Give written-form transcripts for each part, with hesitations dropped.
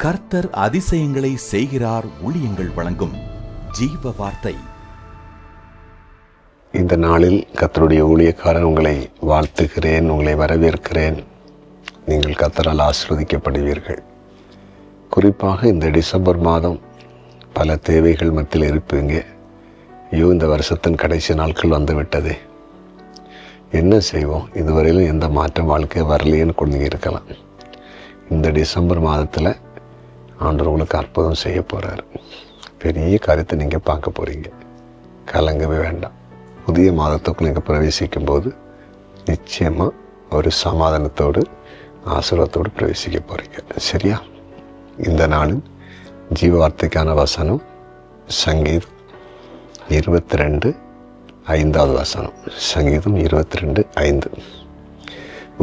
கர்த்தர் அதிசயங்களை செய்கிறார் ஊழியங்கள் வழங்கும் ஜீவ வார்த்தை. இந்த நாளில் கர்த்தருடைய ஊழியக்காரன் உங்களை வாழ்த்துகிறேன், உங்களை வரவேற்கிறேன். நீங்கள் கர்த்தரால் ஆசீர்வதிக்கப்படுவீர்கள். குறிப்பாக இந்த டிசம்பர் மாதம் பல தேவைகள் மத்தியில் இருப்பீங்க. ஐயோ, இந்த வருஷத்தின் கடைசி நாட்கள் வந்து விட்டதே, என்ன செய்வோம், இதுவரையிலும் எந்த மாற்றம் வாழ்க்கை வரலையேன்னு கொண்டு இருக்கலாம். இந்த டிசம்பர் மாதத்தில் ஆண்டவர் உங்களுக்கு அற்புதம் செய்ய போகிறார். பெரிய காரியத்தை நீங்கள் பார்க்க போகிறீங்க. கலங்கவே வேண்டாம். புதிய மாதத்துக்குள் நீங்கள் பிரவேசிக்கும் போது நிச்சயமாக ஒரு சமாதானத்தோடு ஆசீர்வாதத்தோடு பிரவேசிக்க போகிறீங்க. சரியா? இந்த நாளில் ஜீவ வார்த்தைக்கான வசனம் சங்கீதம் 22:5 வசனம். சங்கீதம் 22:5.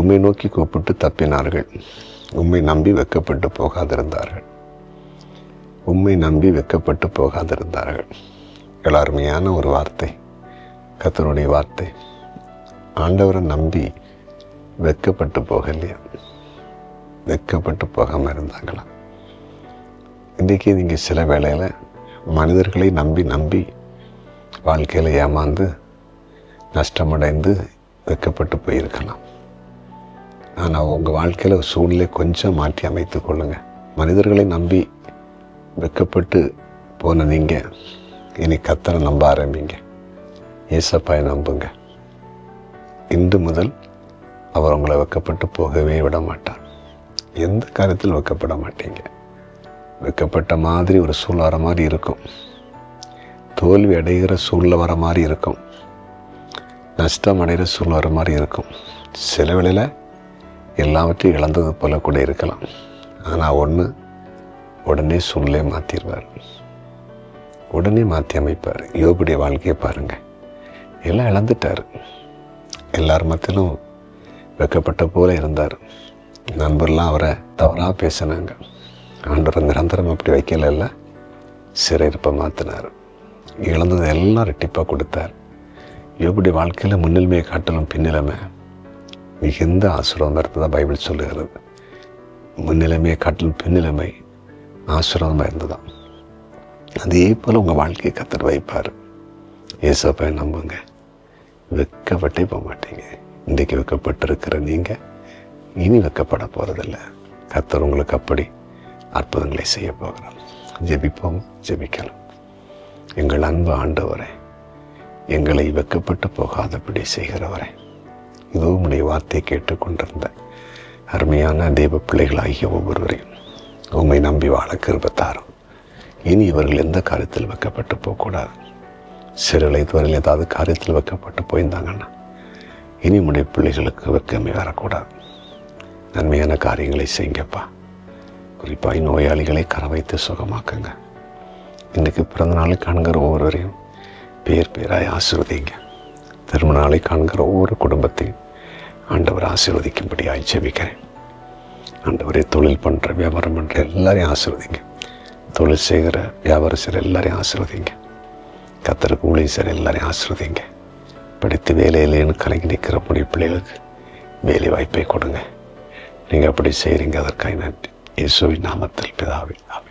உம்மை நோக்கி கூப்பிட்டு தப்பினார்கள், உம்மை நம்பி வெட்கப்பட்டு போகாதிருந்தார்கள். உம்மை நம்பி வெட்கப்பட்டு போகாதிருந்தார்கள். அருமையான ஒரு வார்த்தை, கர்த்தருடைய வார்த்தை. ஆண்டவரை நம்பி வெட்கப்பட்டு போகலையா? வெட்கப்பட்டு போகாமல் இருந்தாங்களா? இன்றைக்கி நீங்கள் சில வேளையில் மனிதர்களை நம்பி வாழ்க்கையில் ஏமாந்து நஷ்டமடைந்து வெட்கப்பட்டு போயிருக்கலாம். ஆனால் உங்கள் வாழ்க்கையில் சூழ்நிலை கொஞ்சம் மாற்றி அமைத்து கொள்ளுங்கள். மனிதர்களை நம்பி வெட்கப்பட்டு போன நீங்கள் இனி கர்த்தரை நம்ப ஆரம்பிங்க. ஏசப்பாயை நம்புங்க. இன்று முதல் அவர் உங்களை வெட்கப்பட்டு போகவே விட மாட்டார். எந்த காரியத்தில் வெட்கப்பட மாட்டீங்க. வெட்கப்பட்ட மாதிரி ஒரு சூழ் வர மாதிரி இருக்கும், தோல்வி அடைகிற சூழ்நிலை வர மாதிரி இருக்கும், நஷ்டம் அடைகிற சூழ் வர மாதிரி இருக்கும். சில வேளையில் எல்லாவற்றையும் இழந்தது போல கூட இருக்கலாம். ஆனால் உடனே சூழ்நிலையை மாற்றிடுவார், உடனே மாற்றி அமைப்பார். யோபுடைய வாழ்க்கையை பாருங்கள். எல்லாம் இழந்துட்டார். எல்லார் மத்தியிலும் வெட்கப்பட்ட போல இருந்தார். நண்பர்லாம் அவரை தவறாக பேசினாங்க. ஆண்டவர் நிரந்தரம் அப்படி வைக்கல, சிறையிருப்பை மாற்றினார். இழந்தது எல்லாம் ரெட்டிப்பாக கொடுத்தார். யோபுடைய வாழ்க்கையில் முன்னிலைமையை காட்டிலும் பின்னிலைமை மிகுந்த ஆசீர்வாதம் இருந்ததாக பைபிள் சொல்லுகிறது. முன்னிலைமையை காட்டிலும் பின்னிலைமை ஆசீர்வாதமாக இருந்ததான். அதே போல் உங்கள் வாழ்க்கையை கர்த்தர் வைப்பார். ஏசப்பாயை நம்புங்க. வெட்கப்பட்டே போக மாட்டீங்க. இன்றைக்கு வெட்கப்பட்டிருக்கிற நீங்கள் இனி வெட்கப்பட போகிறதில்ல. கர்த்தர் உங்களுக்கு அப்படி அற்புதங்களை செய்ய போகிறார். ஜெபிப்போம், ஜெபிக்கலாம். எங்கள் அன்பு ஆண்டவரே, எங்களை வெட்கப்பட்டு போகாதபடி செய்கிறவரே, இதோ உம்முடைய வார்த்தையை கேட்டுக்கொண்டிருந்த அருமையான தெய்வ பிள்ளைகளாகிய ஒவ்வொருவரையும் உம்மை நம்பி வாழ கிருபை தாரும். இனி இவர்கள் எந்த காரியத்தில் வைக்கப்பட்டு போகக்கூடாது. சிறுகளை இதுவரையில் ஏதாவது காரியத்தில் வைக்கப்பட்டு போயிருந்தாங்கன்னா இனி உம்முடைய பிள்ளைகளுக்கு வெட்கமே வரக்கூடாது. நன்மையான காரியங்களை செய்யுங்கப்பா. குறிப்பாக நோயாளிகளை கரை வைத்து சுகமாக்குங்க. இன்றைக்கு பிறந்த நாளை காண்கிற ஒவ்வொருவரையும் பேராய் ஆசீர்வதிங்க. திருமண நாளை காண்கிற ஒவ்வொரு குடும்பத்தையும் ஆண்டவர் ஆசீர்வதிக்கும்படியாய் ஜெபிக்கிறேன். ஆண்டவரே, தொழில் பண்ணுற வியாபாரம் பண்ணுற எல்லாரையும் ஆசீர்வதிங்க. தொழில் செய்கிற வியாபாரம் செய்கிற எல்லாரையும் ஆசீர்வதிங்க. கர்த்தருக்கு ஊழியம் செய்கிற எல்லாரையும் ஆசீர்வதிங்க. படித்து வேலையிலேன்னு கலங்கி நிற்கிற முடிய பிள்ளைகளுக்கு வேலை வாய்ப்பை கொடுங்க. நீங்கள் அப்படி செய்கிறீங்க, அதற்காக நன்றி. இயேசுவின் நாமத்தில் பிதாவே, ஆமென்.